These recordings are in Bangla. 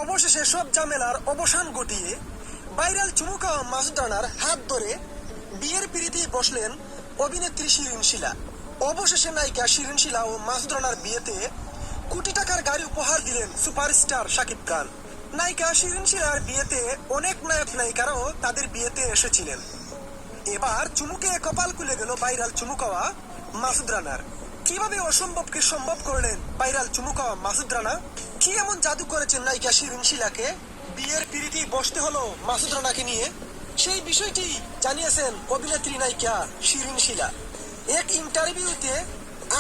অবশেষে সব ঝামেলার অবসান ঘটিয়ে ভাইরাল চুমু খাওয়া মাসুদ রানার হাত ধরে বিয়ের পিড়িতে বসলেন অভিনেত্রী শিরিন শিলা। অবশেষে নায়িকা শিরিন শিলা ও মাসুদ রানার বিয়েতে কোটি টাকার গাড়ি উপহার দিলেন সুপারস্টার শাকিব খান। নায়িকা শিরিন শিলার বিয়েতে অনেক নায়ক নায়িকারাও তাদের বিয়েতে এসেছিলেন। এবার চুমুকে কপাল খুলে গেল ভাইরাল চুমু খাওয়া মাসুদ রানার। কিভাবে অসম্ভবকে সম্ভব করলেন ভাইরাল চুমু খাওয়া মাসুদ রানা? কি এমন জাদু করেছেন নায়িকা শিরিন শিলাকে বিয়ের পিড়িতে বসতে হলো মাসুদ রানাকে নিয়ে? সেই বিষয়টি জানিয়েছেন অভিনেত্রী নায়িকা শিরিন শিলা। এক ইন্টারভিউতে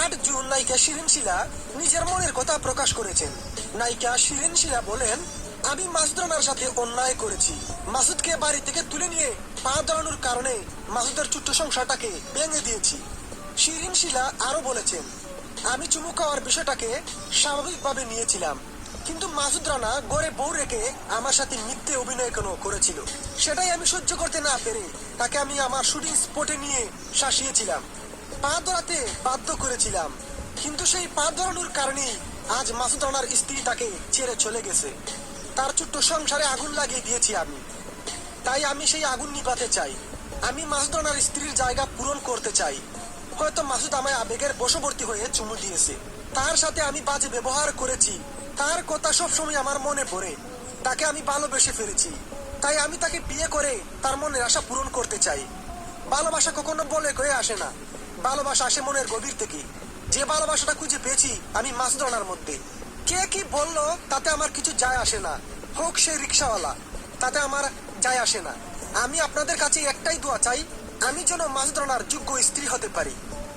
৮ জুন নায়িকা শিরিন শিলা নিজের মনের কথা প্রকাশ করেছেন। নায়িকা শিরিন শিলা বলেন, আমি মাসুদ রানার সাথে অন্যায় করেছি। মাসুদকে বাড়ি থেকে তুলে নিয়ে পা ধরানোর কারণে মাসুদের ছোট্ট সংসারটাকে ভেঙে দিয়েছি। শিরিন শিলা আরো বলেছেন, আমি চুমু খাওয়ার বিষয়টাকে স্বাভাবিকভাবে নিয়েছিলাম, কিন্তু মাসুদ রানা গড়ে বউ রেখে আমার সাথে মিথ্যে অভিনয় কেন করেছিল, সেটাই আমি সহ্য করতে না পেরে তাকে আমি আমার শুটিং স্পটে নিয়ে শাসিয়েছিলাম, পা ধরাতে বাধ্য করেছিলাম। কিন্তু সেই পা ধরানোর কারণেই আজ মাসুদ রানার স্ত্রী তাকে ছেড়ে চলে গেছে। তার ছোট্ট সংসারে আগুন লাগিয়ে দিয়েছি আমি, তাই আমি সেই আগুন নিভাতে চাই। আমি মাসুদ রানার স্ত্রীর জায়গা পূরণ করতে চাই। হয়তো মাসুদ আমায় আবেগের বশবর্তী হয়ে চুমু দিয়েছে, তার সাথে আমি বাজে ব্যবহার করেছি, তার কথা সবসময় আমার মনে পড়ে, তাকে আমি ভালোবেসে ফেলেছি, তাই আমি তাকে বিয়ে করে তার মনের আশা পূরণ করতে চাই। ভালোবাসা কখনো বলে কয়ে আসে না, ভালোবাসা আসে মনের গভীর থেকে। যে ভালোবাসাটা খুঁজে পেয়েছি আমি মাসুদ রানার মধ্যে। কে কি বললো তাতে আমার কিছু যায় আসে না, হোক সে রিক্সাওয়ালা, তাতে আমার যায় আসে না। আমি আপনাদের কাছে একটাই দোয়া চাই, আমি যেন মাসুদ রানার যোগ্য স্ত্রী হতে পারি,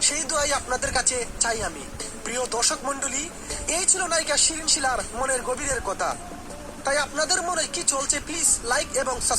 সেই দোয়াই আপনাদের কাছে চাই আমি। প্রিয় দর্শক মন্ডলী, এই ছিল নায়িকা শিরিন শিলার মনের গভীরের কথা। তাই আপনাদের মনে কি চলছে প্লিজ লাইক এবং সাবস্ক্রাইব